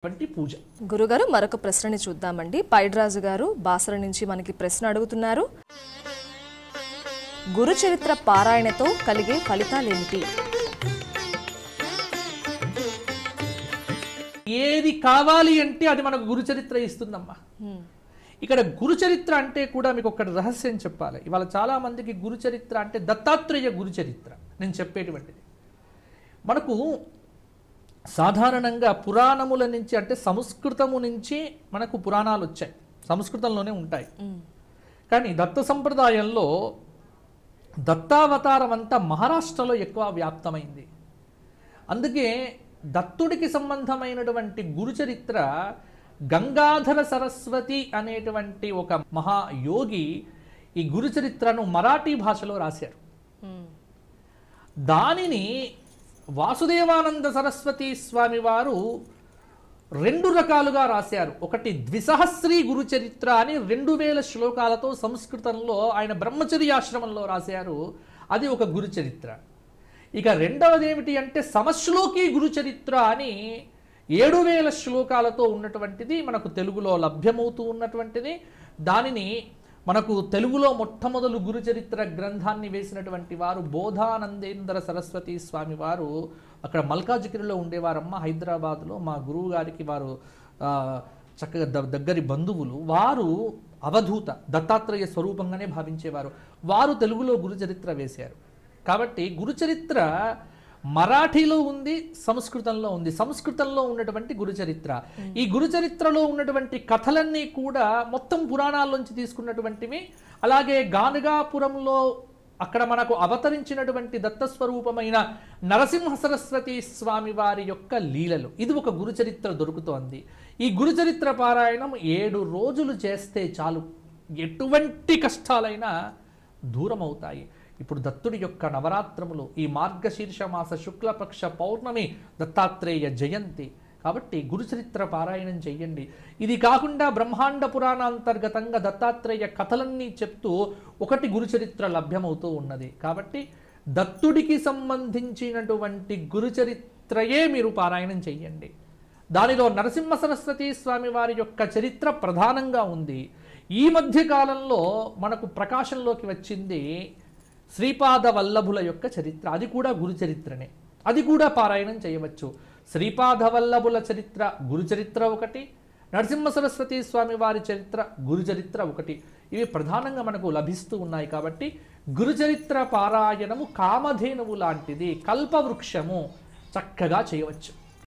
వంటి పూజ. గురుగారు మరొక ప్రశ్నని చూద్దామండి. పైడ్రాజు గారు బాసర నుంచి మనకి ప్రశ్న అడుగుతున్నారు. గురు చరిత్ర పారాయణతో కలిగే ఫలితాలేమిటి? ఏది కావాలి అంటే అది మనకు గురు చరిత్ర ఇస్తుందమ్మా. ఇక్కడ గురు చరిత్ర అంటే కూడా మీకు ఒక రహస్యం చెప్పాలి. ఇవాళ చాలా మందికి గురు చరిత్ర అంటే దత్తాత్రేయ గురు చరిత్ర నేను చెప్పేటువంటిది. మనకు సాధారణంగా పురాణముల నుంచి అంటే సంస్కృతము నుంచి మనకు పురాణాలు వచ్చాయి, సంస్కృతంలోనే ఉంటాయి. కానీ దత్త సంప్రదాయంలో దత్తావతారం అంతా మహారాష్ట్రలో ఎక్కువ వ్యాప్తమైంది. అందుకే దత్తుడికి సంబంధమైనటువంటి గురు చరిత్ర గంగాధర సరస్వతి అనేటువంటి ఒక మహాయోగి ఈ గురు చరిత్రను మరాఠీ భాషలో రాశారు. దానిని వాసుదేవానంద సరస్వతి స్వామి వారు రెండు రకాలుగా రాశారు. ఒకటి ద్విసహస్రీ గురు చరిత్ర అని 2000 శ్లోకాలతో సంస్కృతంలో ఆయన బ్రహ్మచర్యాశ్రమంలో రాశారు. అది ఒక గురు చరిత్ర. ఇక రెండవది ఏమిటి అంటే సమశ్లోకి గురు చరిత్ర అని 7000 శ్లోకాలతో ఉన్నటువంటిది మనకు తెలుగులో లభ్యమవుతూ ఉన్నటువంటిది. దానిని మనకు తెలుగులో మొట్టమొదలు గురు చరిత్ర గ్రంథాన్ని వేసినటువంటి వారు బోధానందేంద్ర సరస్వతి స్వామి వారు. అక్కడ మల్కాజిగిరిలో ఉండేవారమ్మ, హైదరాబాద్లో. మా గురువు గారికి వారు చక్కగా దగ్గరి బంధువులు. వారు అవధూత దత్తాత్రేయ స్వరూపంగానే భావించేవారు. వారు తెలుగులో గురు చరిత్ర వేశారు. కాబట్టి గురు చరిత్ర మరాఠీలో ఉంది, సంస్కృతంలో ఉంది. సంస్కృతంలో ఉన్నటువంటి గురు చరిత్ర, ఈ గురు చరిత్రలో ఉన్నటువంటి కథలన్నీ కూడా మొత్తం పురాణాల్లోంచి తీసుకున్నటువంటివి. అలాగే గానగాపురంలో అక్కడ మనకు అవతరించినటువంటి దత్తస్వరూపమైన నరసింహ సరస్వతి స్వామి వారి యొక్క లీలలు, ఇది ఒక గురు చరిత్ర దొరుకుతోంది. ఈ గురు చరిత్ర పారాయణం 7 రోజులు చేస్తే చాలు, ఎటువంటి కష్టాలైనా దూరం అవుతాయి. ఇప్పుడు దత్తుడి యొక్క నవరాత్రములు, ఈ మార్గశీర్ష మాస శుక్లపక్ష పౌర్ణమి దత్తాత్రేయ జయంతి. కాబట్టి గురు చరిత్ర పారాయణం చెయ్యండి. ఇది కాకుండా బ్రహ్మాండ పురాణాంతర్గతంగా దత్తాత్రేయ కథలన్నీ చెప్తూ ఒకటి గురు చరిత్ర లభ్యమవుతూ ఉన్నది. కాబట్టి దత్తుడికి సంబంధించినటువంటి గురు చరిత్రయే మీరు పారాయణం చెయ్యండి. దానిలో నరసింహ సరస్వతి స్వామి వారి యొక్క చరిత్ర ప్రధానంగా ఉంది. ఈ మధ్య కాలంలో మనకు ప్రకాశంలోకి వచ్చింది శ్రీపాద వల్లభుల యొక్క చరిత్ర. అది కూడా గురు చరిత్రనే, అది కూడా పారాయణం చేయవచ్చు. శ్రీపాద వల్లభుల చరిత్ర గురు చరిత్ర ఒకటి, నరసింహ సరస్వతి స్వామి వారి చరిత్ర గురు చరిత్ర ఒకటి. ఇవి ప్రధానంగా మనకు లభిస్తూ ఉన్నాయి. కాబట్టి గురు చరిత్ర పారాయణము కామధేనువు లాంటిది, కల్పవృక్షము, చక్కగా చేయవచ్చు.